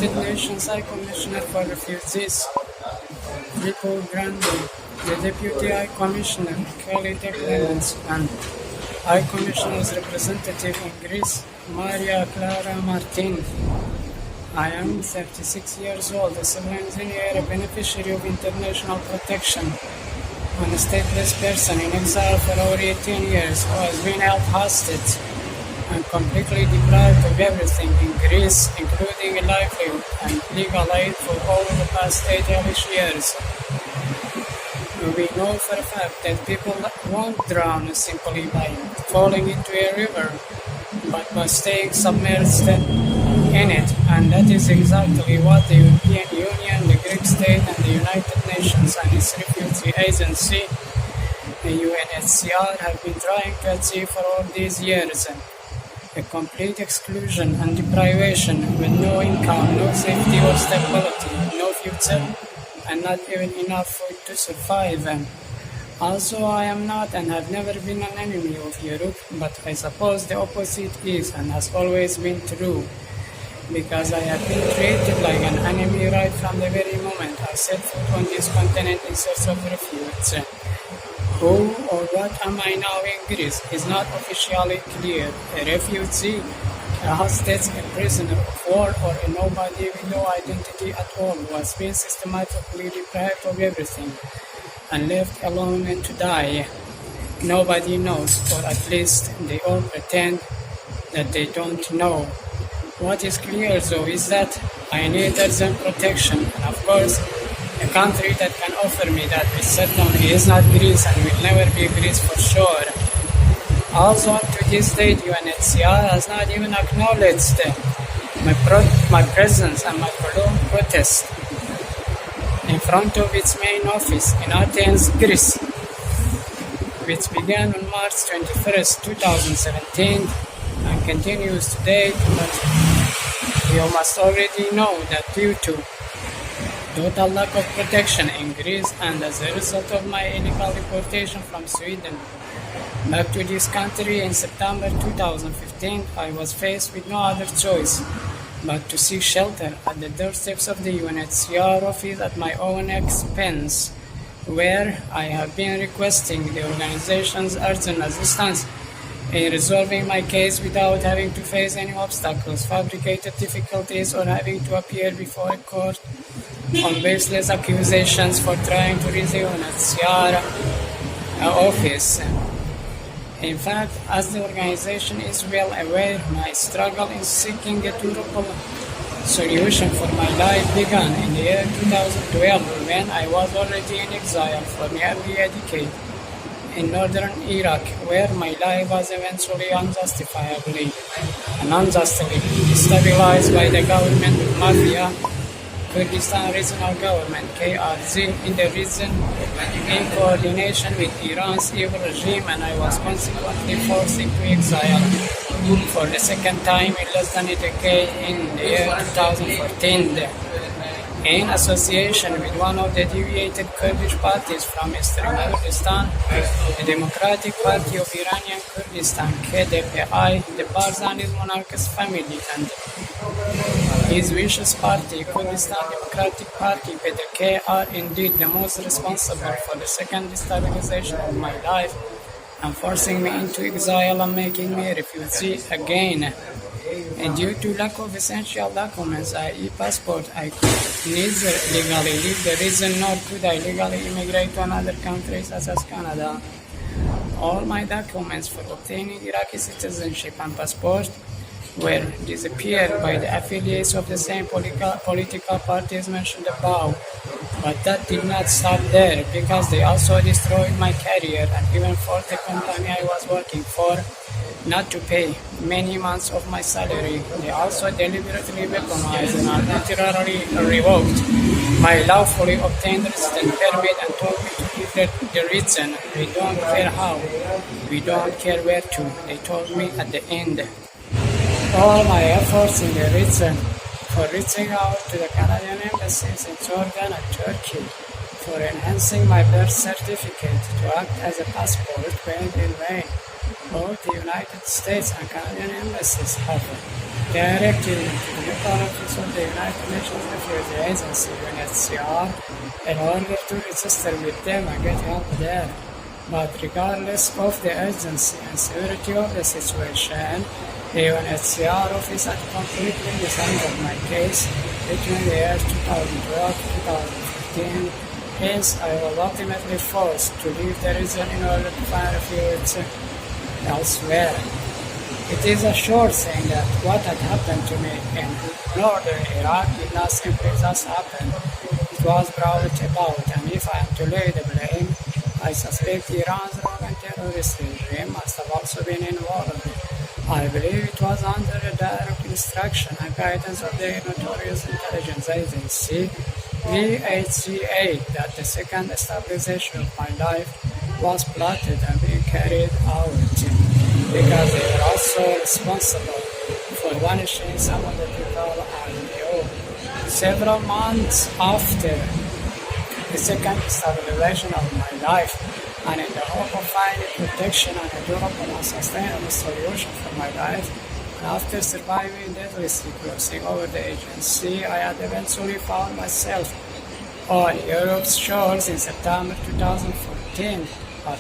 United Nations High Commissioner for Refugees, Filippo Grandi, the Deputy High Commissioner, Kelly Clements, and High Commissioner's representative in Greece, Maria Clara Martin. I am 36 years old, a civil engineer, a beneficiary of international protection, and a stateless person in exile for over 18 years who has been held hostage and completely deprived of everything in Greece, including a livelihood and legal aid for over the past 8 hellish years. We know for a fact that people won't drown simply by falling into a river, but by staying submerged in it, and that is exactly what the European Union, the Greek state, and the United Nations and its refugee agency, the UNHCR, have been trying to achieve for all these years. A complete exclusion and deprivation with no income, no safety or stability, no future, and not even enough food to survive. Also, I am not and have never been an enemy of Europe, but I suppose the opposite is and has always been true, because I have been treated like an enemy right from the very moment I set foot on this continent in search of refuge. Who or what am I now in Greece is not officially clear. A refugee, a hostage, a prisoner of war, or a nobody with no identity at all who has been systematically deprived of everything and left alone and to die. Nobody knows, or at least they all pretend that they don't know. What is clear though is that I need urgent protection, and of course a country that can offer me that which certainly is not Greece and will never be Greece for sure. Also, to this date, UNHCR has not even acknowledged my presence and my prolonged protest in front of its main office in Athens, Greece, which began on March 21st, 2017 and continues today, but you must already know that due to total lack of protection in Greece and as a result of my illegal deportation from Sweden back to this country in September 2015, I was faced with no other choice but to seek shelter at the doorsteps of the UNHCR office at my own expense, where I have been requesting the organization's urgent assistance in resolving my case without having to face any obstacles, fabricated difficulties, or having to appear before a court on baseless accusations for trying to reach the UNHCR office. In fact, as the organization is well aware, my struggle in seeking a durable solution for my life began in the year 2012 when I was already in exile for nearly a decade in northern Iraq, where my life was eventually unjustifiably and unjustly destabilized by the government mafia, Kurdistan Regional Government KRG in the region in coordination with Iran's evil regime, and I was consequently forced into exile for the second time in less than a decade in the year 2014. In association with one of the deviated Kurdish parties from Eastern Kurdistan, the Democratic Party of Iranian Kurdistan KDPI, the Barzani monarchist family, and his vicious party, Kurdistan Democratic Party PDK, are indeed the most responsible for the second destabilization of my life and forcing me into exile and making me a refugee again. And due to lack of essential documents, i.e. passport, I could neither legally leave the region nor could I legally immigrate to another country such as Canada. All my documents for obtaining Iraqi citizenship and passport were disappeared by the affiliates of the same political parties mentioned above. But that did not stop there, because they also destroyed my career and even forced the company I was working for not to pay many months of my salary. They also deliberately weaponized and arbitrarily revoked my lawfully obtained resident permit and told me to leave the region. We don't care how, we don't care where to, they told me at the end. All my efforts in the region for reaching out to the Canadian embassies in Jordan and Turkey for enhancing my birth certificate to act as a passport went in vain. Both the United States and Canadian embassies have directly to the local office of the United Nations Refugee Agency, UNHCR, in order to register with them and get help there. But regardless of the urgency and severity of the situation, the UNHCR office had completely mishandled my case between the years 2012 to 2015, hence I was ultimately forced to leave the region in order to find refuge elsewhere. It is a sure thing that what had happened to me in northern Iraq did not simply just happen. It was brought about, and if I am to lay the blame, I suspect Iran's Roman terrorist regime must have also been involved. I believe it was under the direct instruction and guidance of the notorious intelligence agency, UNHCR, that the second stabilization of my life was plotted and being carried out, because they were also responsible for punishing some of the people I knew. Several months after the second stabilization of my life, and in the hope of finding protection and a durable and sustainable solution for my life, and after surviving deadly crossing over the agency, I had eventually found myself on Europe's shores in September 2014. But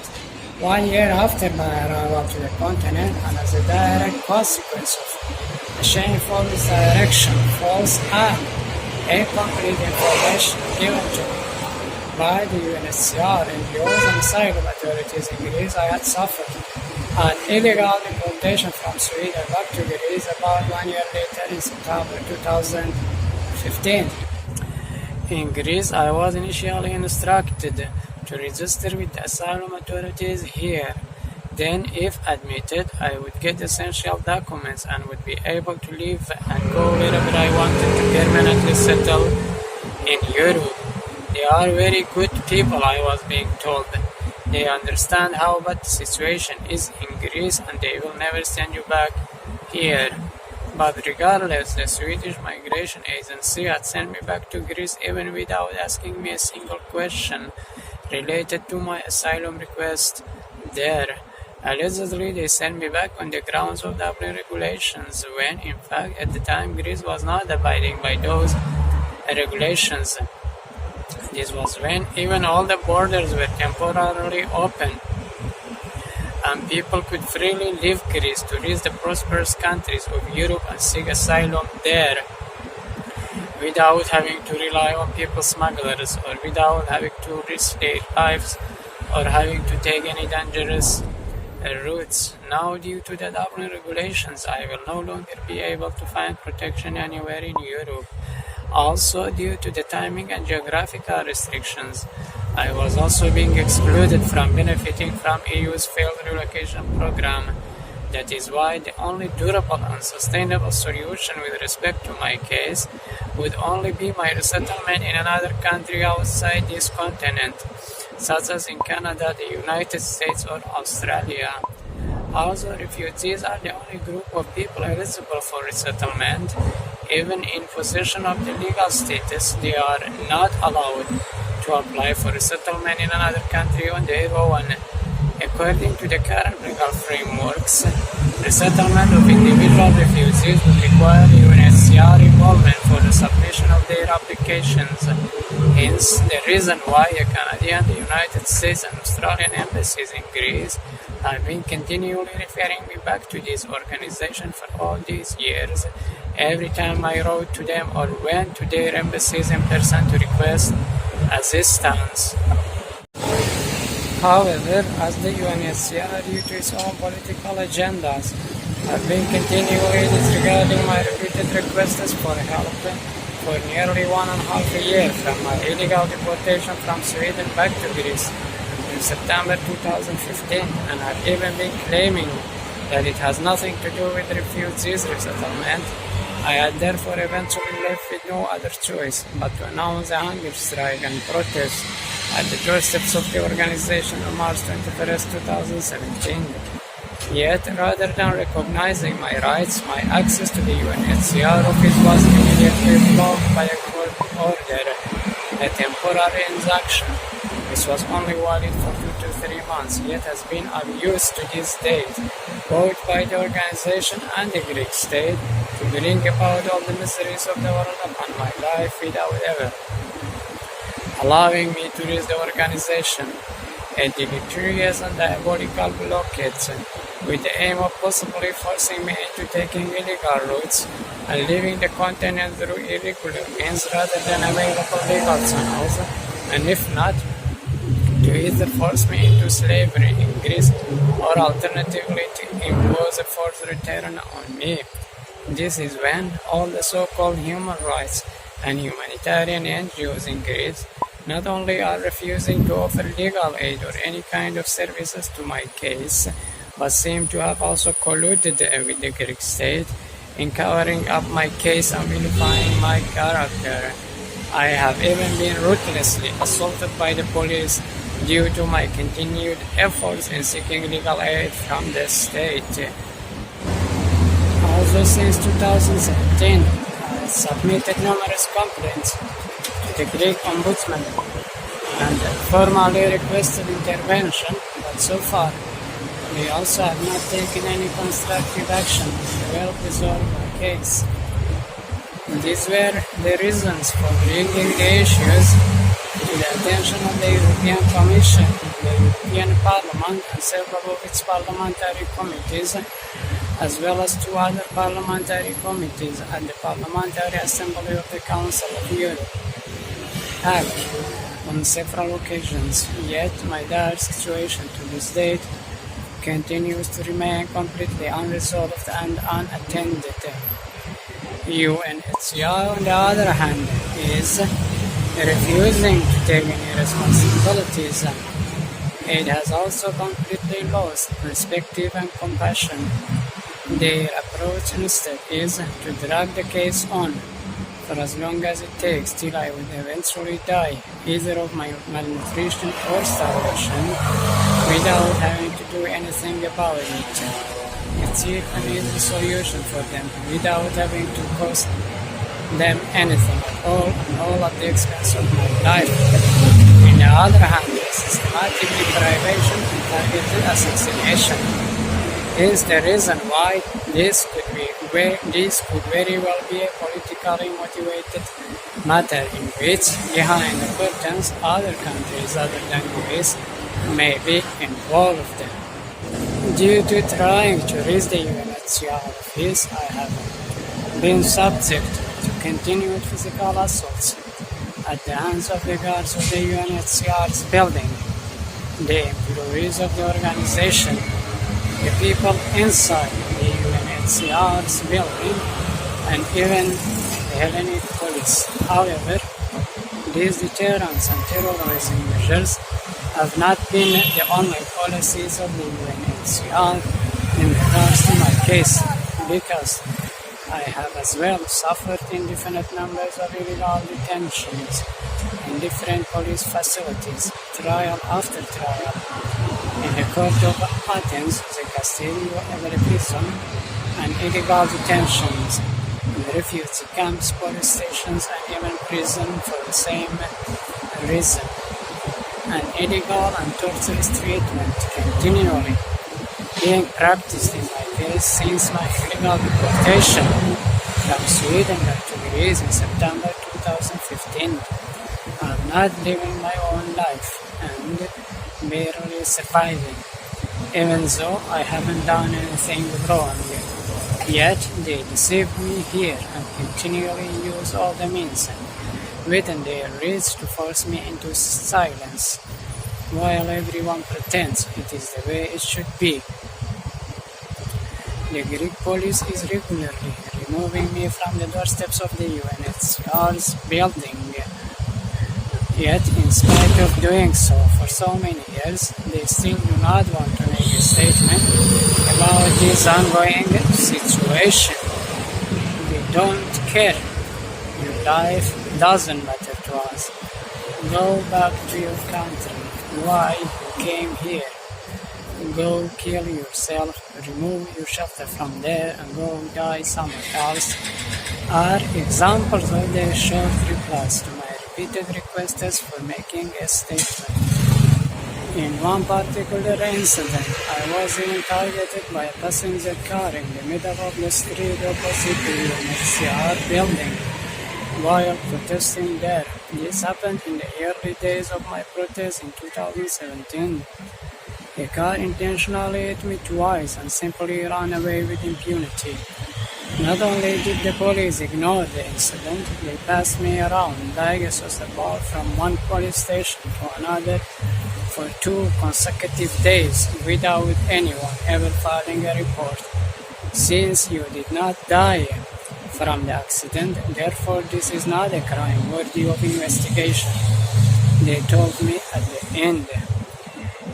1 year after my arrival to the continent, and as a direct consequence of the shameful misdirection, false and incomplete information given to me by the UNHCR, NGOs and asylum authorities in Greece, I had suffered an illegal deportation from Sweden back to Greece about 1 year later in September 2015. In Greece, I was initially instructed to register with the asylum authorities here. Then, if admitted, I would get essential documents and would be able to leave and go wherever I wanted to permanently settle in Europe. They are very good people, I was being told. They understand how bad the situation is in Greece and they will never send you back here. But regardless, the Swedish Migration Agency had sent me back to Greece even without asking me a single question related to my asylum request there. Allegedly, they sent me back on the grounds of Dublin regulations, when, in fact, at the time, Greece was not abiding by those regulations. This was when even all the borders were temporarily open, and people could freely leave Greece to reach the prosperous countries of Europe and seek asylum there, without having to rely on people smugglers, or without having to risk their lives, or having to take any dangerous routes. Now, due to the Dublin regulations, I will no longer be able to find protection anywhere in Europe. Also, due to the timing and geographical restrictions, I was also being excluded from benefiting from EU's failed relocation program. That is why the only durable and sustainable solution with respect to my case would only be my resettlement in another country outside this continent, such as in Canada, the United States, or Australia. Also, refugees are the only group of people eligible for resettlement. Even in possession of the legal status, they are not allowed to apply for resettlement in another country on their own. According to the current legal frameworks, resettlement of individual refugees would require UNHCR involvement for the submission of their applications. Hence, the reason why the Canadian, the United States, and Australian embassies in Greece have been continually referring me back to this organization for all these years, every time I wrote to them or went to their embassies in person to request assistance. However, as the UNHCR, due to its own political agendas, have been continually disregarding my repeated requests for help for nearly 1.5 years from my illegal deportation from Sweden back to Greece in September 2015, and have even been claiming that it has nothing to do with refugees resettlement. I had therefore eventually left with no other choice but to announce a hunger strike and protest at the doorsteps of the organization on March 21, 2017. Yet, rather than recognizing my rights, my access to the UNHCR office was immediately blocked by a court order, a temporary injunction. This was only valid for 2 to 3 months, yet has been abused to this date, both by the organization and the Greek state, to to bring about all the miseries of the world upon my life without ever allowing me to reach the organization, a deleterious and diabolical blockade with the aim of possibly forcing me into taking illegal routes and leaving the continent through irregular means rather than available legal channels, and if not, to either force me into slavery in Greece or alternatively to impose a forced return on me. This is when all the so-called human rights and humanitarian NGOs in Greece not only are refusing to offer legal aid or any kind of services to my case, but seem to have also colluded with the Greek state in covering up my case and vilifying my character. I have even been ruthlessly assaulted by the police due to my continued efforts in seeking legal aid from the state. Also, since 2017, I submitted numerous complaints to the Greek Ombudsman and formally requested intervention, but so far they also have not taken any constructive action to help resolve my case. These were the reasons for bringing the issues to the attention of the European Commission, the European Parliament and several of its parliamentary committees, as well as two other parliamentary committees at the Parliamentary Assembly of the Council of Europe, HAC, on several occasions. Yet my dire situation to this date continues to remain completely unresolved and unattended. UNHCR, on the other hand, is refusing to take any responsibilities. It has also completely lost perspective and compassion. Their approach instead is to drag the case on for as long as it takes till I will eventually die, either of my malnutrition or starvation, without having to do anything about it. It's an easy solution for them, without having to cost them anything at all, and all at the expense of my life. On the other hand, systematic deprivation and targeted assassination is the reason why this could very well be a politically motivated matter in which, behind the curtains, other countries other than Greece may be involved. Due to trying to reach the UNHCR office, I have been subject to continued physical assaults at the hands of the guards of the UNHCR's building, the employees of the organization, the people inside the UNHCR's building, and even the Hellenic police. However, these deterrence and terrorism measures have not been the only policies of the UNHCR in regards to my case, because I have as well suffered indefinite numbers of illegal detentions in different police facilities, trial after trial, in the court of Athens, the Castillo prison, and illegal detentions in refugee camps, police stations, and even prison for the same reason. And illegal and torturous treatment continually being practiced in my case since my illegal deportation from Sweden to Greece in September 2015. I'm not living my own life and barely surviving, even though I haven't done anything wrong. Yet they deceive me here and continually use all the means within their reach to force me into silence, while everyone pretends it is the way it should be. The Greek police is regularly removing me from the doorsteps of the UNHCR's building. Yet, in spite of doing so for so many years, they still do not want to make a statement about this ongoing situation. They don't care. Your life doesn't matter to us. Go back to your country. Why you came here? Go kill yourself, remove your shelter from there, and go die somewhere else, are examples of their short replies to my repeated requests for making a statement. In one particular incident, I was even targeted by a passenger car in the middle of the street opposite the UNHCR building while protesting there. This happened in the early days of my protest in 2017. A car intentionally hit me twice and simply ran away with impunity. Not only did the police ignore the incident, they passed me around like a saucer ball from one police station to another for 2 consecutive days without anyone ever filing a report. Since you did not die from the accident, therefore this is not a crime worthy of investigation, they told me at the end.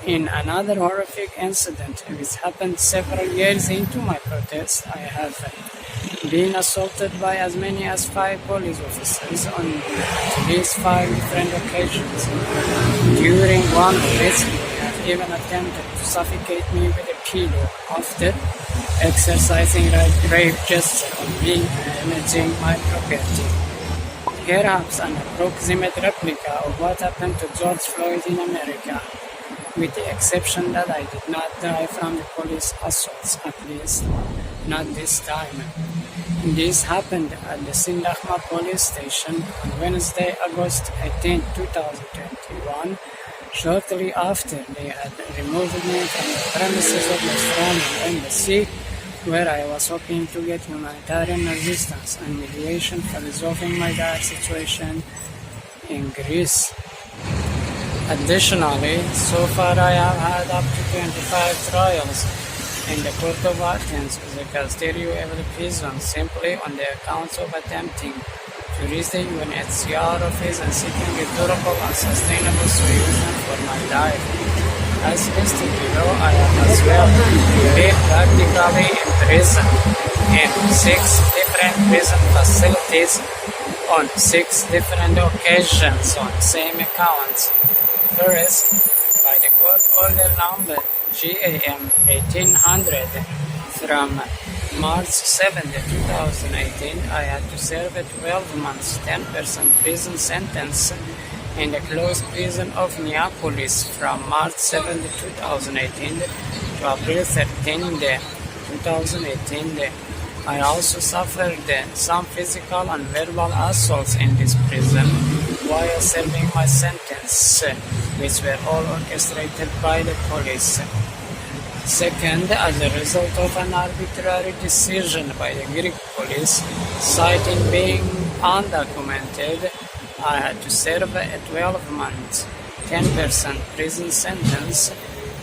In another horrific incident, which happened several years into my protest, I have been assaulted by as many as 5 police officers on at least 5 different occasions. During one of which they have even attempted to suffocate me with a pillow after exercising rape gesture on me and damaging my property. Perhaps an approximate replica of what happened to George Floyd in America, with the exception that I did not die from the police assaults, at least not this time. This happened at the Sindahma police station on Wednesday, August 18, 2021, shortly after they had removed me from the premises of the Australian embassy, where I was hoping to get humanitarian assistance and mediation for resolving my dire situation in Greece. Additionally, so far I have had up to 25 trials in the Court of Athens, the custodial prison, simply on the accounts of attempting to reach the UNHCR office and seeking a durable and sustainable solution for my life. As listed below, I have as well been practically imprisoned in 6 different prison facilities on 6 different occasions on same accounts. First, by the court order number GAM 1800 from March 7, 2018, I had to serve a 12 months 10% prison sentence in the closed prison of Neapolis from March 7, 2018 to April 13, 2018. I also suffered some physical and verbal assaults in this prison while serving my sentence, which were all orchestrated by the police. Second, as a result of an arbitrary decision by the Greek police, citing being undocumented, I had to serve a 12-month 10% prison sentence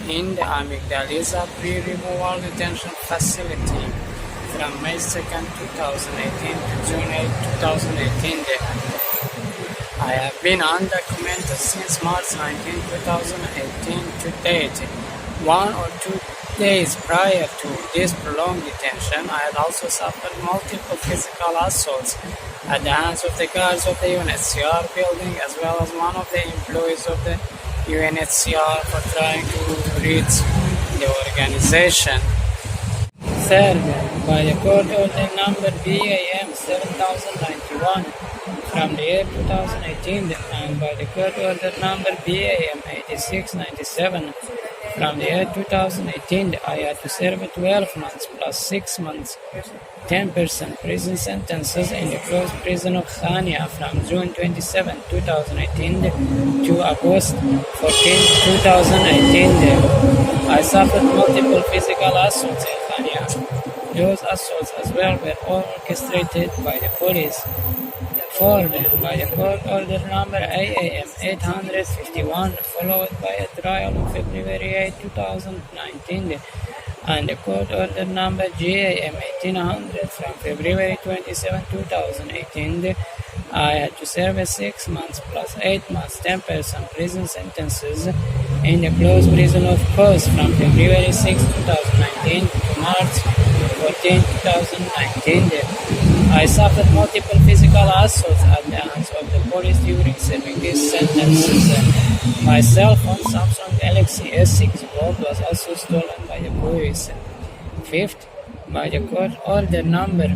in the Amygdalisa pre-removal detention facility from May 2, 2018 to June 8, 2018. I have been undocumented since March 19, 2018 to date. 1 or 2 days prior to this prolonged detention, I had also suffered multiple physical assaults at the hands of the guards of the UNHCR building, as well as one of the employees of the UNHCR for trying to reach the organization. Third, by the court order number BAM 7091 from the year 2018 and by the court order number BAM 8697 from the year 2018, I had to serve 12 months plus 6 months 10% prison sentences in the closed prison of Khania from June 27, 2018 to August 14, 2018. I suffered multiple physical assaults in Khania. Those assaults as well were all orchestrated by the police. Fourth, by the court order number AAM 851, followed by a trial on February 8, 2019, and the court order number GAM 1800 from February 27, 2018, I had to serve 6 months plus 8 months 10% prison sentences in the closed prison of Kos from February 6, 2019 to March 14, 2019. I suffered multiple physical assaults at the hands of the police during serving these sentences. My cell phone Samsung Galaxy S6 Gold was also stolen by the police. Fifth, by the court order number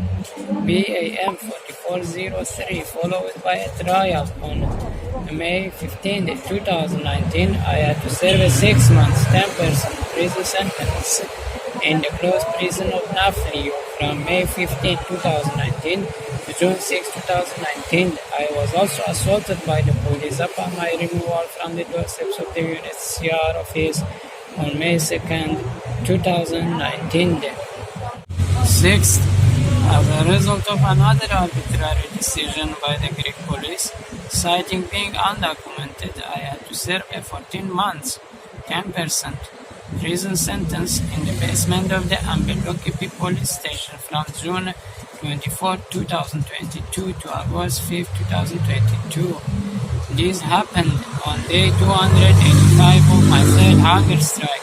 BAM 4403, followed by a trial on May 15, 2019, I had to serve a 6 months 10% prison sentence in the closed prison of Nafli from May 15, 2019 to June 6, 2019. I was also assaulted by the police upon my removal from the doorsteps of the UNHCR office on May 2nd, 2019. Sixth, as a result of another arbitrary decision by the Greek police, citing being undocumented, I had to serve a 14 months, 10% prison sentence in the basement of the Ambelokipi police station from June 24, 2022 to August 5, 2022. This happened on day 285 of my third hunger strike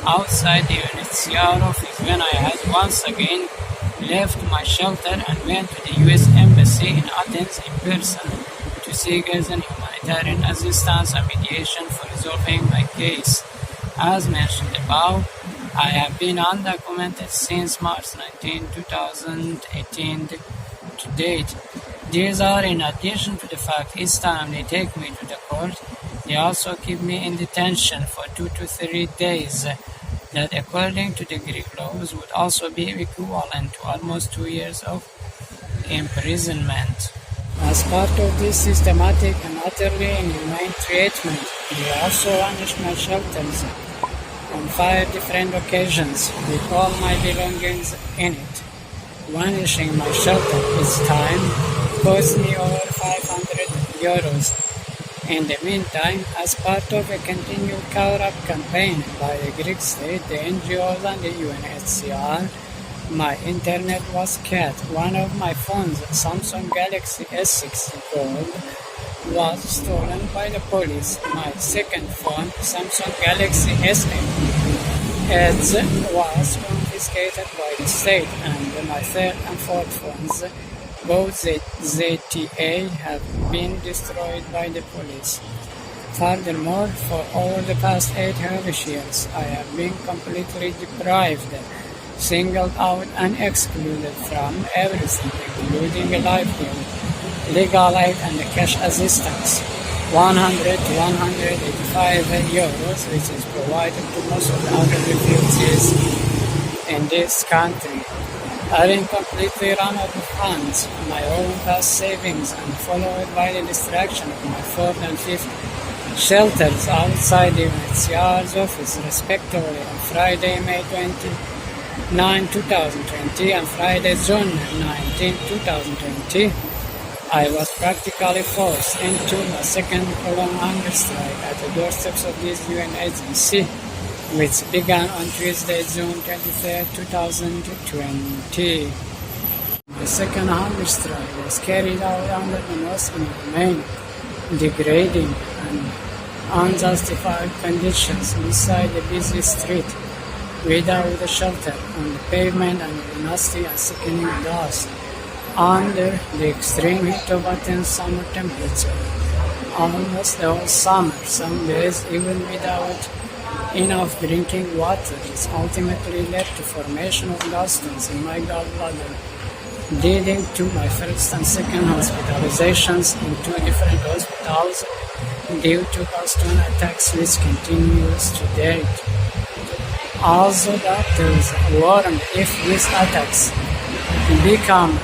outside the UNHCR office when I had once again left my shelter and went to the US Embassy in Athens in person to seek as an humanitarian assistance and mediation for resolving my case. As mentioned above, I have been undocumented since March 19, 2018 to date. These are in addition to the fact each time they take me to the court, they also keep me in detention for 2 to 3 days. That according to the Greek laws would also be equivalent to almost 2 years of imprisonment. As part of this systematic and utterly inhumane treatment, they also vanished my shelters on 5 different occasions with all my belongings in it. Vanishing my shelter each time cost me over 500 euros. In the meantime, as part of a continued cover-up campaign by the Greek state, the NGOs and the UNHCR, my internet was cut. One of my phones, Samsung Galaxy S6 Gold, was stolen by the police. My second phone, Samsung Galaxy S8 Edge, was confiscated by the state, and my third and fourth phones, both ZTA, have been destroyed by the police. Furthermore, for over the past 8 hellish years, I have been completely deprived, singled out and excluded from everything, including a livelihood, legal aid and cash assistance, 100 to 185 euros, which is provided to most of the other refugees in this country. Having completely run out of funds, my own past savings, and followed by the destruction of my fourth and fifth shelters outside the UNHCR's office, respectively, on Friday, May 29, 2020, and Friday, June 19, 2020, I was practically forced into a second prolonged hunger strike at the doorsteps of this UN agency, which began on Tuesday, June 23, 2020. The second hunger strike was carried out under the most inhumane, degrading, and unjustified conditions inside the busy street, without a shelter, on the pavement, and the nasty and sickening dust, under the extreme heat of Athens summer temperature, almost the whole summer, some days even without enough drinking water. This ultimately led to formation of gallstones in my gallbladder, leading to my first and second hospitalizations in 2 different hospitals due to gallstone attacks, which continues to date. Also, doctors warned if these attacks become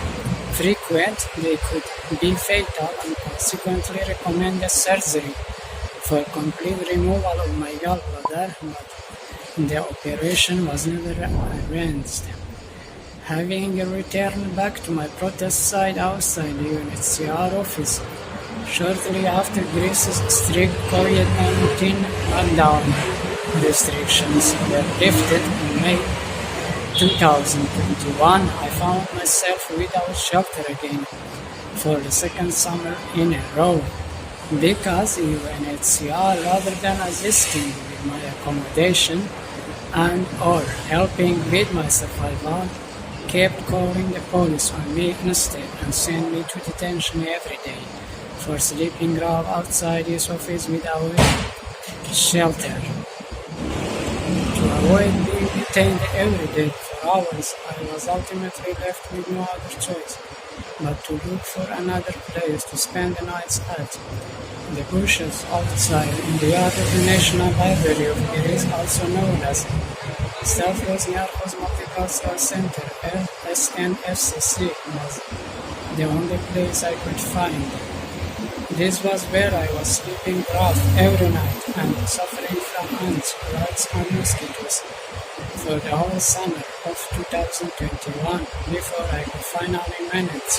frequent, they could be fatal, and consequently recommended surgery for complete removal of my gallbladder, but the operation was never arranged. Having returned back to my protest site outside the UNHCR office, shortly after Greece's strict COVID-19 lockdown restrictions were lifted in May 2021, I found myself without shelter again for the second summer in a row, because the UNHCR, rather than assisting with my accommodation and or helping with my survival, kept calling the police on me instead and sent me to detention every day for sleeping rough outside his office without shelter. To avoid being detained every day for hours, I was ultimately left with no other choice but to look for another place to spend the nights at. The bushes outside in the yard of the National Library of Greece, also known as Stavros Niarchos Multicultural Center, SNFCC, was the only place I could find. This was where I was sleeping rough every night and suffering from ants, rats, and mosquitoes for the whole summer of 2021 before I could finally manage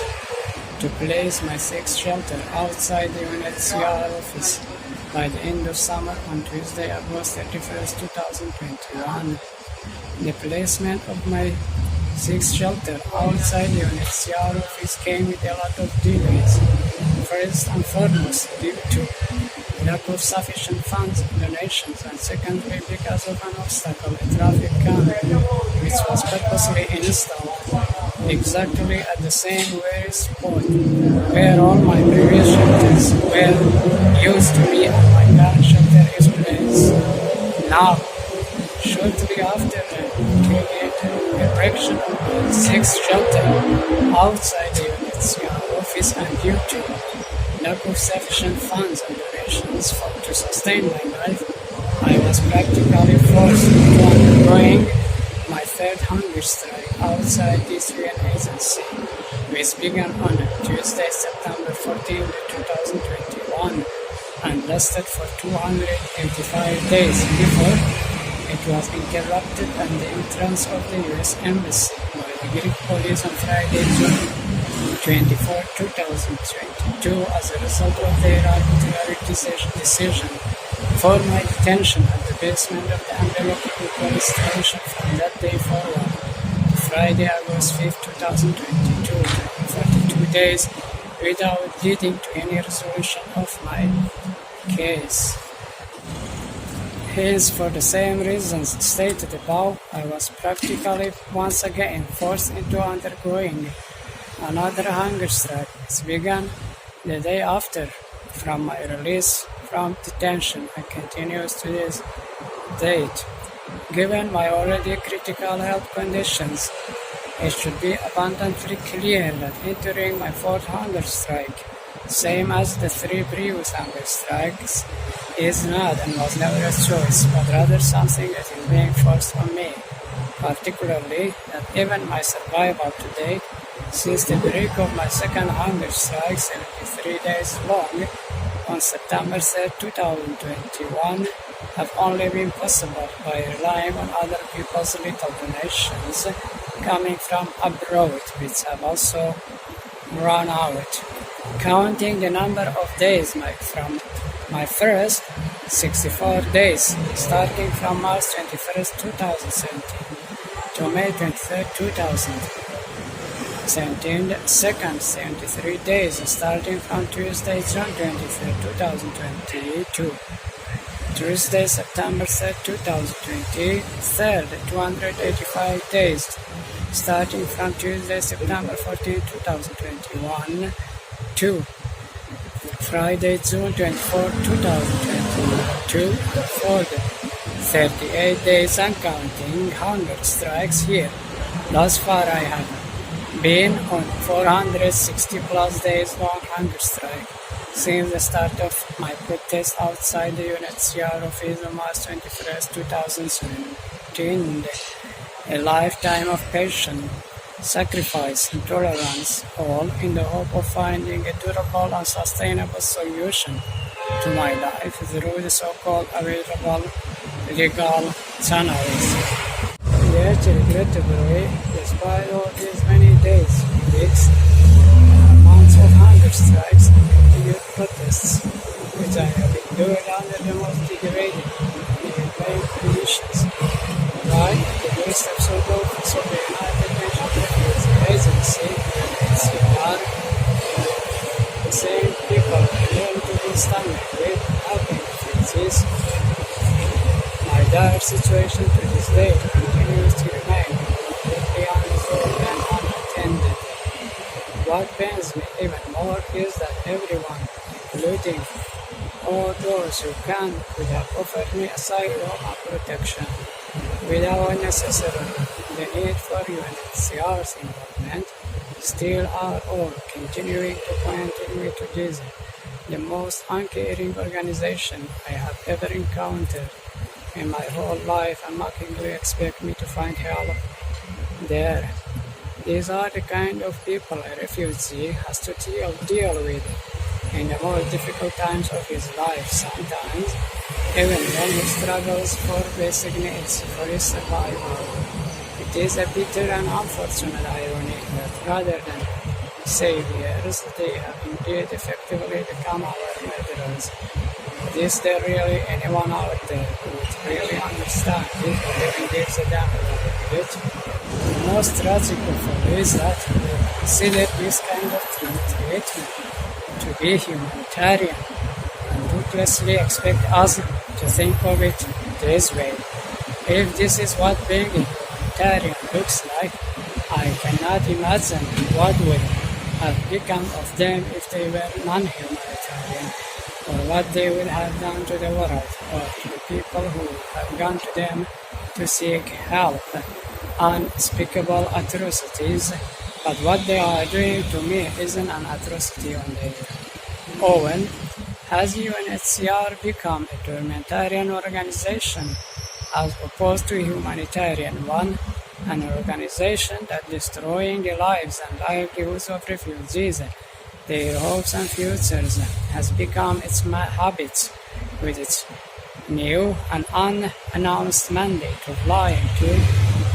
to place my sixth shelter outside the UNHCR office by the end of summer on Tuesday, August 31st, 2021. The placement of my sixth shelter outside the UNHCR office came with a lot of delays. First and foremost, due to lack of sufficient funds and donations, and secondly because of an obstacle, a traffic camera, which was purposely installed exactly at the same very spot where all my previous shelters were used to be and my current shelter is placed. Now, shortly after the erection of the sixth shelter outside the UNHCR office and due to lack of sufficient funds and donations to sustain my life, I was practically forced into undergoing my third hunger strike outside this UN agency, which began on Tuesday, September 14, 2021, and lasted for 285 days before it was interrupted at the entrance of the US Embassy by the Greek police on Friday, June 24, 2022, as a result of their arbitrary decision for my detention at the basement of the unrelocated police station from that day forward to Friday, August 5, 2022, 42 days without leading to any resolution of my case. Hence, for the same reasons stated above, I was practically once again forced into undergoing another hunger strike, which began the day after from my release from detention and continues to this date. Given my already critical health conditions, it should be abundantly clear that entering my fourth hunger strike, same as the three previous hunger strikes, is not and was never a choice, but rather something that is being forced on me, particularly that even my survival to date, since the break of my second hunger strike 73 days long on September 3, 2021, have only been possible by relying on other people's little donations coming from abroad, which have also run out. Counting the number of days from my first 64 days, starting from March 21st, 2017 to May 23rd, 2017, second 73 days, starting from Tuesday, June 23rd, 2022, Tuesday, September 3rd, 2020, third 285 days, starting from Tuesday, September 14th, 2021, to Friday, June 24, 2022, for the 38 days and counting hunger strikes here. Thus far I have been on 460 plus days long hunger strike since the start of my protest outside the UNHCR office on March 21st, 2017. A lifetime of patience, sacrifice and tolerance, all in the hope of finding a durable and sustainable solution to my life through the so-called available legal channels. Yet, regrettably, despite all these many days, weeks, months of hunger strikes and continued protests, which I have been doing under the most degrading and inhumane conditions, right at the doorsteps of the office of the United Nations Refugee Agency, UNHCR, the same people claim to be standing with helping refugees. My dire situation to this day continues to remain completely unresolved and unattended. What pains me even more is that everyone, including all those who can, could have offered me asylum and protection without necessarily the need for UNHCR's involvement, still are all continuing to point me to Jesus, the most uncaring organization I have ever encountered in my whole life, and mockingly expect me to find help there. These are the kind of people a refugee has to deal with in the most difficult times of his life, sometimes even when he struggles for basic needs for his survival. It is a bitter and unfortunate irony that rather than saviors, they have indeed effectively become our murderers. Is there really anyone out there who would really understand it or even gives a damn about it? The most tragic of all is that they consider this kind of treatment to be humanitarian and ruthlessly expect us to think of it this way. If this is what being a humanitarian looks like, I cannot imagine what would have become of them if they were non-humanitarian, or what they would have done to the world, or to the people who have gone to them to seek help. Unspeakable atrocities, but what they are doing to me isn't an atrocity on their own. Has UNHCR become a humanitarian organization as opposed to a humanitarian one, an organization that destroying the lives and livelihoods of refugees, their hopes and futures, has become its habits with its new and unannounced mandate of lying to,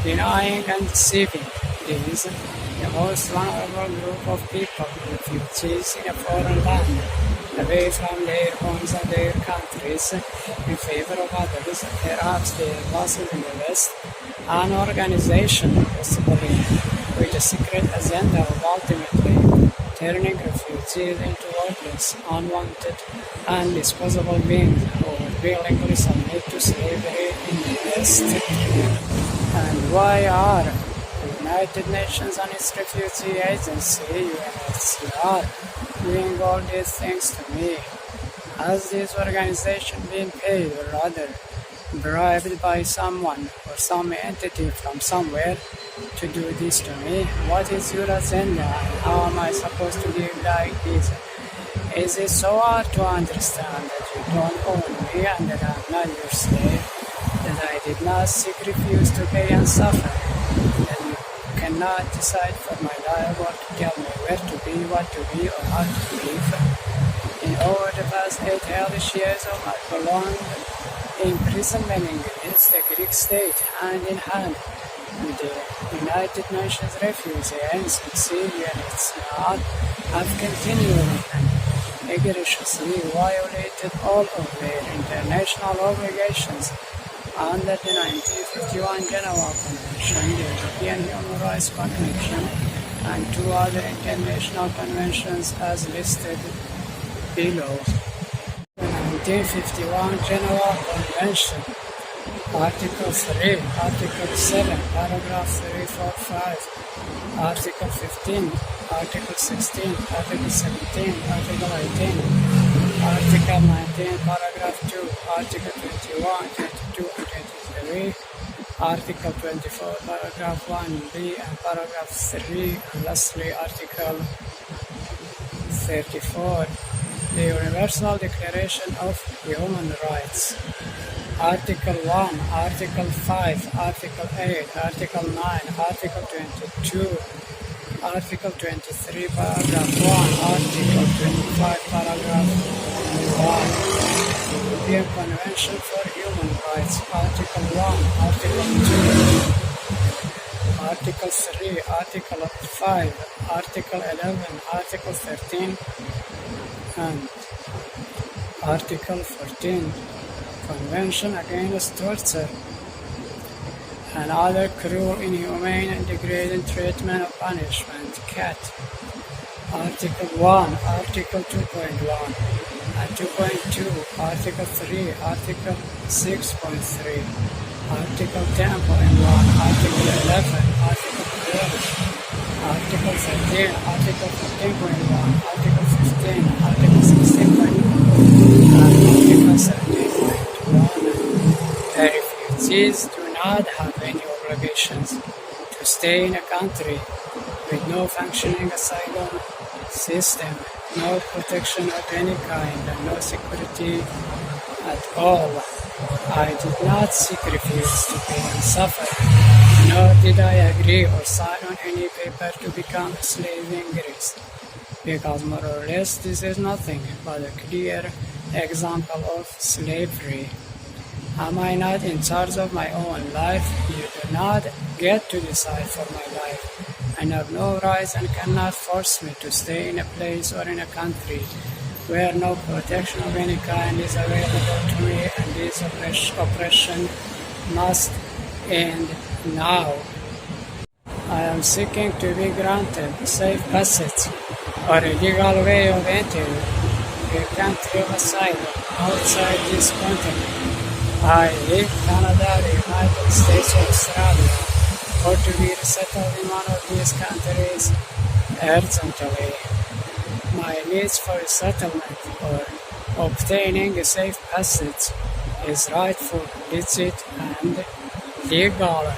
denying and deceiving these, the most vulnerable group of people, refugees in a foreign land, away from their homes and their countries, in favor of others, perhaps their bosses in the West, an organization possibly with a secret agenda of ultimately turning refugees into worthless, unwanted, and disposable beings who would willingly submit to slavery in the West. And why are the United Nations and its refugee agency, UNHCR, doing all these things to me? Has this organization been paid, or rather bribed by someone or some entity from somewhere to do this to me? What is your agenda, and how am I supposed to live like this? Is it so hard to understand that you don't own me and that I'm not your slave, that I did not seek, refuse to pay and suffer, that you cannot decide for my life or to tell me where to be, what to be, or how to live? In over the past 8 hellish years of my prolonged imprisonment against the Greek state, hand in hand with the United Nations Refugee Agency, UNHCR, have continually and egregiously violated all of their international obligations under the 1951 Geneva Convention, the European Human Rights Convention, and 2 other international conventions as listed below. The 1951 Geneva Convention, Article 3, Article 7, Paragraph 345, Article 15, Article 16, Article 17, Article 18, Article 19, Paragraph 2, Article 21, 22, and 23, Article 24, Paragraph 1b and Paragraph 3, and lastly Article 34, the Universal Declaration of Human Rights. Article 1, Article 5, Article 8, Article 9, Article 22, Article 23, Paragraph 1, Article 25, Paragraph 1, European Convention for Human Rights, Article 1, Article 2, Article 3, Article 5, Article 11, Article 13, and Article 14, Convention Against Torture and other cruel, inhumane, and degrading treatment or punishment, CAT. Article 1, Article 2.1, and 2.2, Article 3, Article 6.3, Article 10.1, Article 11, Article 12, Article 13, Article 14.1, Article 15, Article 16.1, and Article 17.1. The refugees do not have any obligations to stay in a country with no functioning asylum system, no protection of any kind, and no security at all. I did not seek refuge to pay and suffer, nor did I agree or sign on any paper to become a slave in Greece, because more or less this is nothing but a clear example of slavery. Am I not in charge of my own life? You do not get to decide for my life, and have no rights and cannot force me to stay in a place or in a country where no protection of any kind is available to me, and this oppression must end now. I am seeking to be granted safe passage or a legal way of entering a country of asylum outside this continent, i.e. Canada, the United States, or Australia, or to be resettled in one of these countries urgently. My needs for resettlement or obtaining a safe passage is rightful, legit, and legal.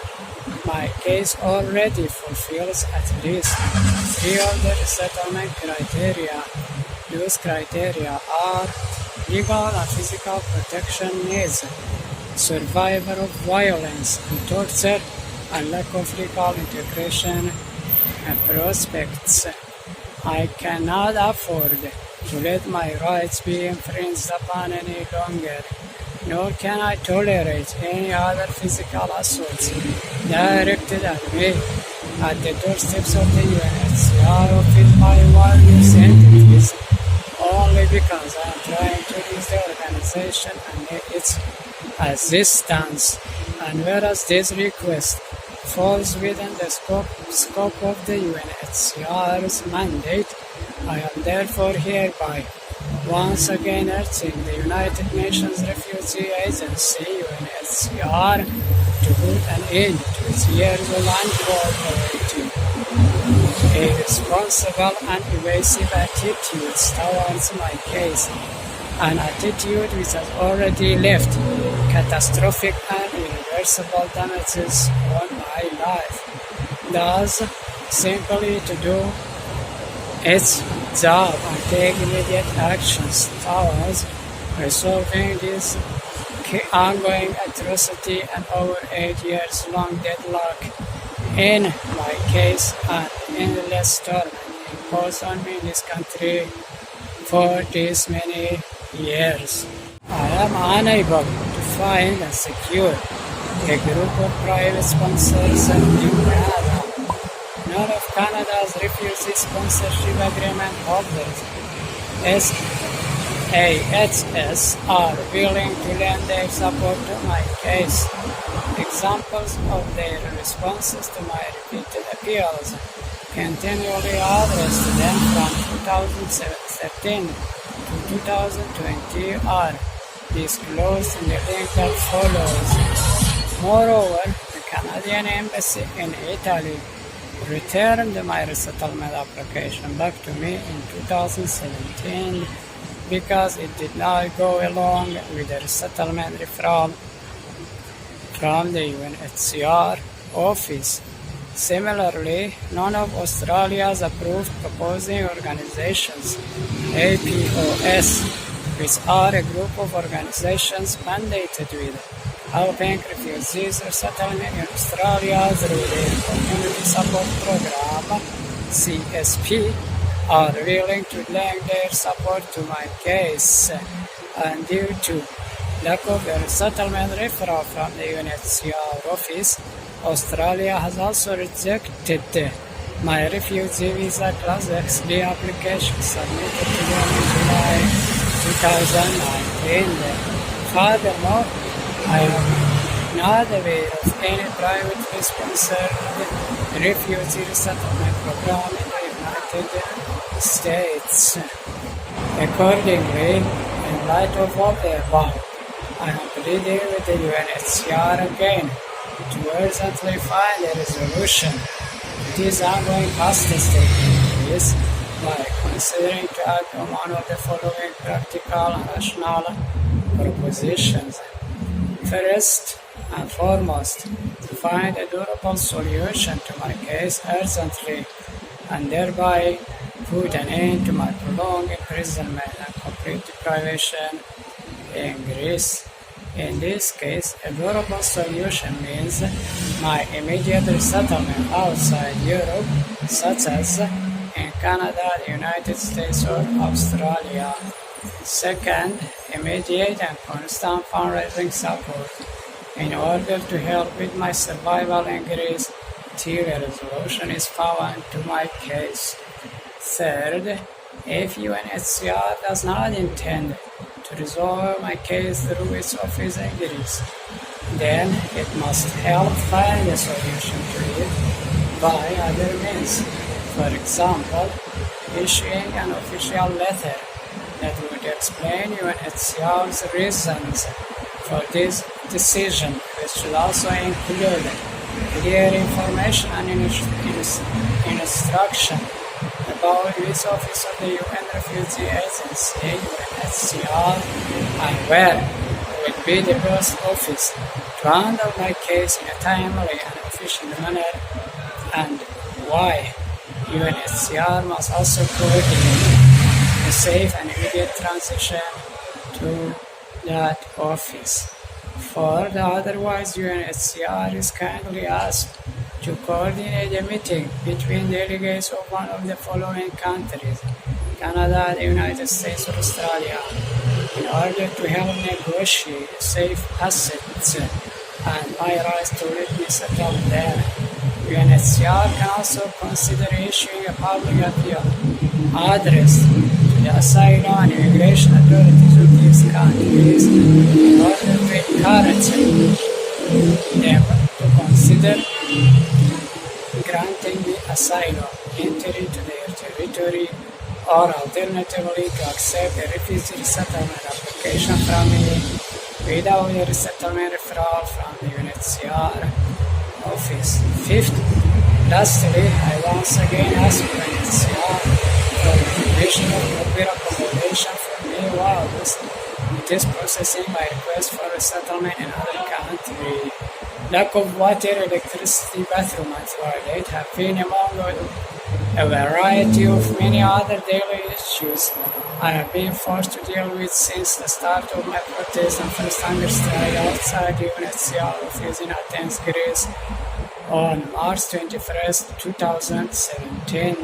My case already fulfills at least 3 of the resettlement criteria. Those criteria are legal and physical protection needs, survivor of violence and torture, and lack of legal integration prospects. I cannot afford to let my rights be infringed upon any longer, nor can I tolerate any other physical assaults directed at me at the doorsteps of the UNHCR office by various entities, only because I am trying to reach the organization and its assistance. And whereas this request falls within the scope of the UNHCR's mandate, I am therefore hereby once again urging the United Nations Refugee Agency, UNHCR, to put an end to its years of uncooperative, irresponsible and evasive attitudes towards my case, an attitude which has already left catastrophic and irreversible damages on my life. Thus, simply to do its job and take immediate actions towards resolving this ongoing atrocity and over 8 years long deadlock in my case and endless torment imposed on me in this country for these many years. I am unable to find and secure a group of private sponsors in Canada. None of Canada's refugee sponsorship agreement holders, SAHS, are willing to lend their support to my case. Examples of their responses to my repeated appeals, continually addressed to them from 2013 to 2020, are disclosed in the link that follows. Moreover, the Canadian Embassy in Italy returned my resettlement application back to me in 2017 because it did not go along with the resettlement referral from the UNHCR office. Similarly, none of Australia's approved proposing organizations, APOS, which are a group of organizations mandated with helping refugees resettlement in Australia through the Community Support Program, CSP, are willing to lend their support to my case, and due to lack of a resettlement referral from the UNHCR office, Australia has also rejected my refugee visa Class XB application submitted to them in July 2019. Furthermore, I am not aware of any privately sponsored refugee resettlement program in the United States. Accordingly, in light of what the above, I am pleading with the UNHCR again to urgently find a resolution to this ongoing hostage taking place by considering to act on one of the following practical and rational propositions. First and foremost, to find a durable solution to my case urgently and thereby put an end to my prolonged imprisonment and complete deprivation in Greece. In this case, a durable solution means my immediate resettlement outside Europe, such as in Canada, the United States, or Australia. Second, immediate and constant fundraising support in order to help with my survival in Greece till a resolution is found to my case. Third, if UNHCR does not intend to resolve my case through its office in Greece, then it must help find a solution to it by other means. For example, issuing an official letter that would explain UNHCR's reasons for this decision, which should also include clear information and instruction about which office of the UN Refugee Agency, UNHCR, and where would be the best office to handle my case in a timely and efficient manner, and why UNHCR must also coordinate a safe and immediate transition to that office. For the otherwise, UNHCR is kindly asked to coordinate a meeting between delegates of one of the following countries, Canada, the United States, or Australia, in order to help negotiate safe assets and my rights to let me settle there. UNHCR can also consider issuing a public appeal addressed to the asylum and immigration authorities of these countries in order to encourage them to consider granting me asylum, entry to their territory, or alternatively to accept a refugee resettlement application from me without a resettlement referral from the UNHCR office. Fifth, lastly, I once again ask UNHCR for the provision of proper accommodation for me while it is processing my request for resettlement in other country. Lack of water, electricity, bathroom, and toilet have been among a variety of many other daily issues I have been forced to deal with since the start of my protest and first hunger strike outside the UNHCR office in Athens, Greece on March 21st, 2017.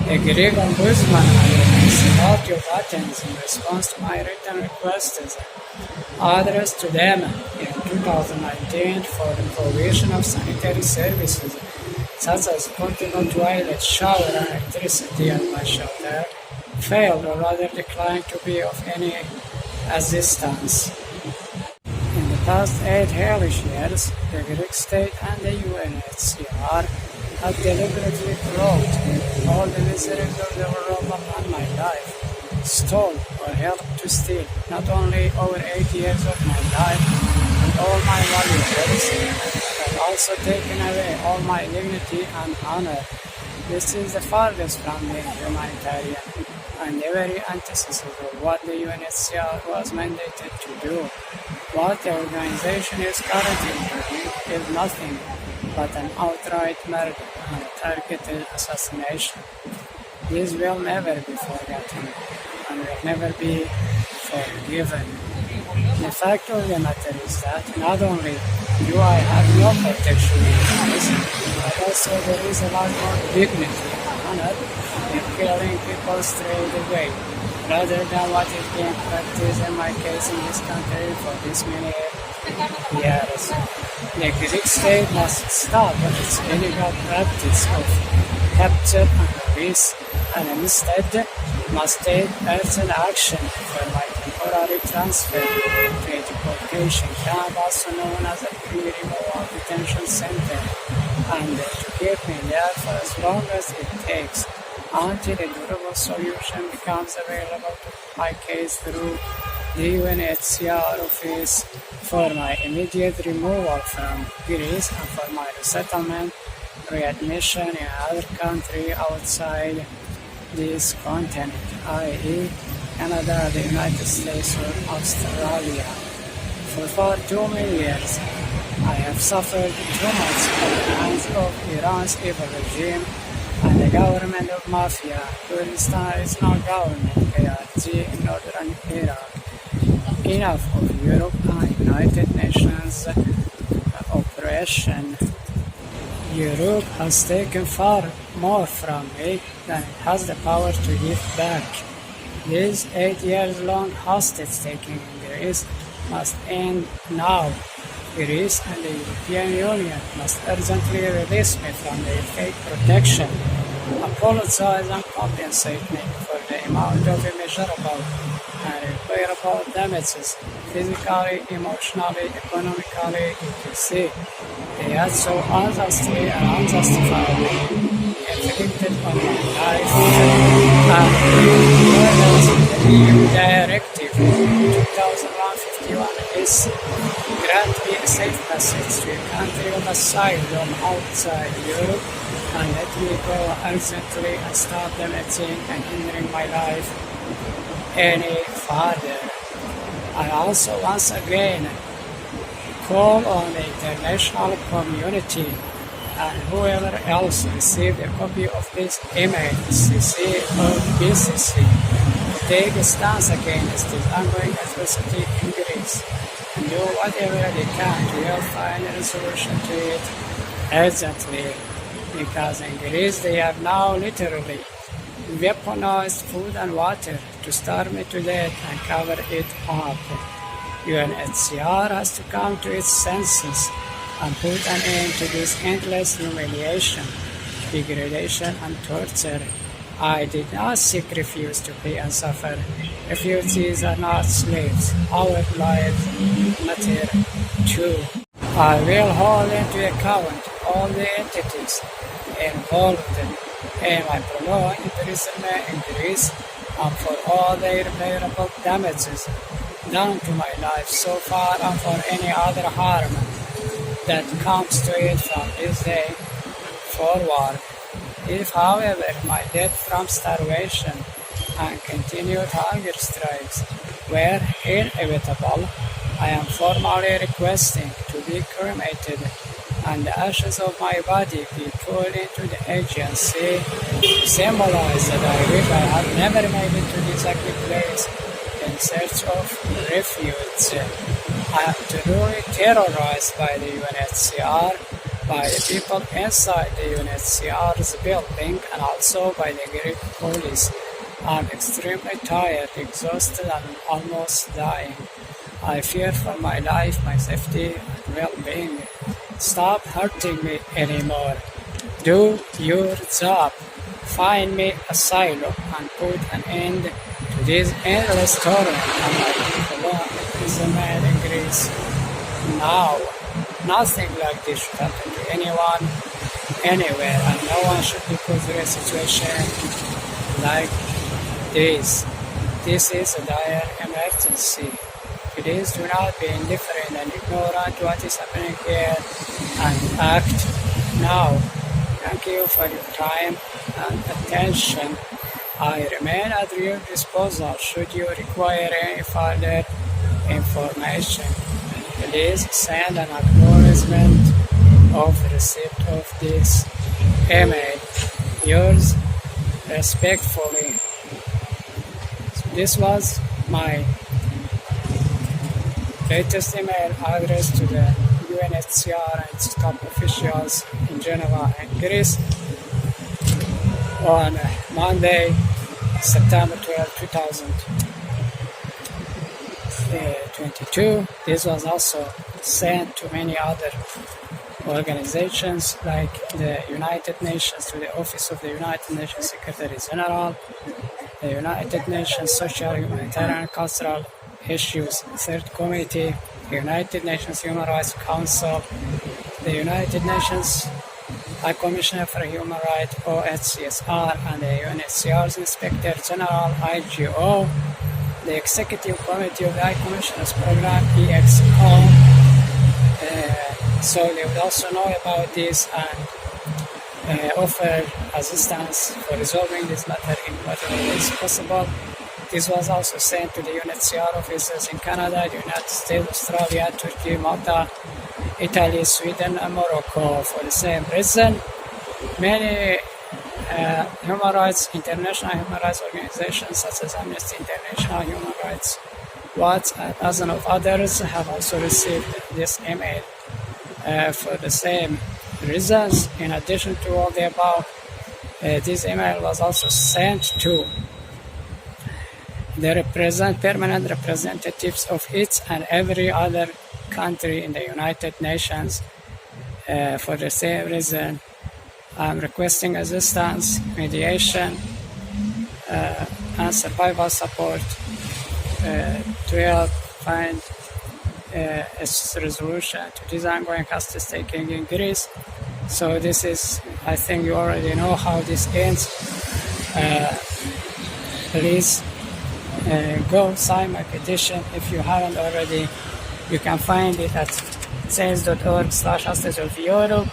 The Greek Ombudsman and the Municipality of Athens, in response to my written requests addressed to them in 2019 for the provision of sanitary services such as portable toilet, shower, and electricity at my shelter, failed or rather declined to be of any assistance. In the past 8 hellish years, the Greek state and the UNHCR have deliberately brought all the miseries of the world upon my life, stole or helped to steal not only over 8 years of my life and all my valuables, but also taken away all my dignity and honor. This is the farthest from being humanitarian and the very antithesis of what the UNHCR was mandated to do. What the organization is currently doing is nothing but an outright murder and a targeted assassination. This will never be forgotten and will never be forgiven. The fact of the matter is that not only do I have no protection in place, but also there is a lot more dignity and honor in killing people straight away, rather than what is being practiced in my case in this country for this many years. The Greek state must stop its illegal practice of capture and release, and instead must take urgent action for my temporary transfer to a deportation camp, also known as a pre-removal detention center, and to keep me there for as long as it takes until a durable solution becomes available to my case through the UNHCR office for my immediate removal from Greece and for my resettlement, readmission in another country outside this continent, i.e. Canada, the United States, or Australia. For far too many years, I have suffered too much at the hands of Iran's evil regime and the government of Mafia. Kurdistan is no government, KRG in northern Iraq. Enough of Europe and United Nations operation. Europe has taken far more from me than it has the power to give back. This 8 years long hostage-taking in Greece must end now. Greece and the European Union must urgently release me from their fake protection, apologize and compensate me for the amount of immeasurable and irreparable damages, physically, emotionally, economically, etc. They had so unjustly and unjustifiably inflicted on my life, and the EU Directive 2051 is grant me a safe passage to a country of asylum outside Europe and let me go urgently and stop damaging and hindering my life any further. I also once again call on the international community and whoever else received a copy of this email, CC or BCC, to take a stance against this ongoing atrocity in Greece and do whatever they can to help find a resolution to it urgently, because in Greece they have now literally weaponized food and water to starve me to death and cover it up. UNHCR has to come to its senses and put an end to this endless humiliation, degradation and torture. I did not seek refuge to pay and suffer. Refugees are not slaves. Our lives matter too. I will hold into account all the entities involved in my prolonged imprisonment in Greece and for all the irreparable damages done to my life so far and for any other harm that comes to it from this day forward. If, however, my death from starvation and continued hunger strikes were inevitable, I am formally requesting to be cremated and the ashes of my body be poured into the Aegean Sea to symbolize that I wish I had never made it to this ugly place in search of refuge. I am truly terrorized by the UNHCR, by the people inside the UNHCR's building, and also by the Greek police. I am extremely tired, exhausted, and almost dying. I fear for my life, my safety, and well-being. Stop hurting me anymore. Do your job. Find me asylum and put an end to this endless torment and my prolonged imprisonment in Greece. Now, nothing like this should happen to anyone, anywhere, and no one should be put in a situation like this. This is a dire emergency. Please do not be indifferent and ignorant to what is happening here and act now. Thank you for your time and attention. I remain at your disposal should you require any further information. Please send an acknowledgement of receipt of this email. Yours respectfully. This was my latest email address to the UNHCR and its top officials in Geneva and Greece on Monday, September 12, 2022. This was also sent to many other organizations like the United Nations, to the Office of the United Nations Secretary General, the United Nations Social, Humanitarian and Cultural Issues Third Committee, the United Nations Human Rights Council, the United Nations High Commissioner for Human Rights OHCSR, and the UNHCR's Inspector General IGO, the Executive Committee of the High Commissioner's Program EXCOM. So they would also know about this and offer assistance for resolving this matter in whatever way is possible. This was also sent to the UNHCR offices in Canada, the United States, Australia, Turkey, Malta, Italy, Sweden, and Morocco for the same reason. Many international human rights organizations such as Amnesty International, Human Rights Watch, and dozens of others have also received this email for the same reasons. In addition to all the above, this email was also sent to the permanent representatives of each and every other country in the United Nations for the same reason. I'm requesting assistance, mediation, and survival support to help find a resolution to this ongoing hostage taking in Greece. So this is, I think you already know how this ends. Please go sign my petition if you haven't already. You can find it at change.org/hostage of Europe.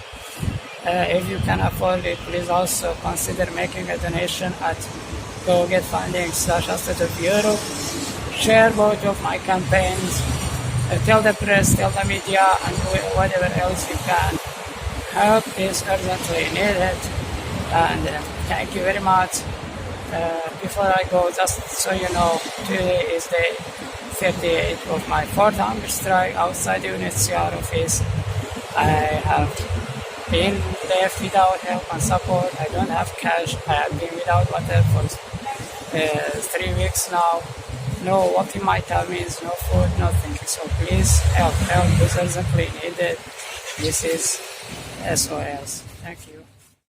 If you can afford it, please also consider making a donation at gogetfunding/hostage of Europe. Share both of my campaigns. Tell the press, tell the media, and do whatever else you can. Help is urgently needed. And thank you very much. Before I go, just so you know, today is day 38 of my 4th hunger strike outside the UNHCR office. I have been left without help and support. I don't have cash. I have been without water for 3 weeks now. No walking my tab means no food, nothing. So please help. Help is urgently needed. This is SOS. Thank you.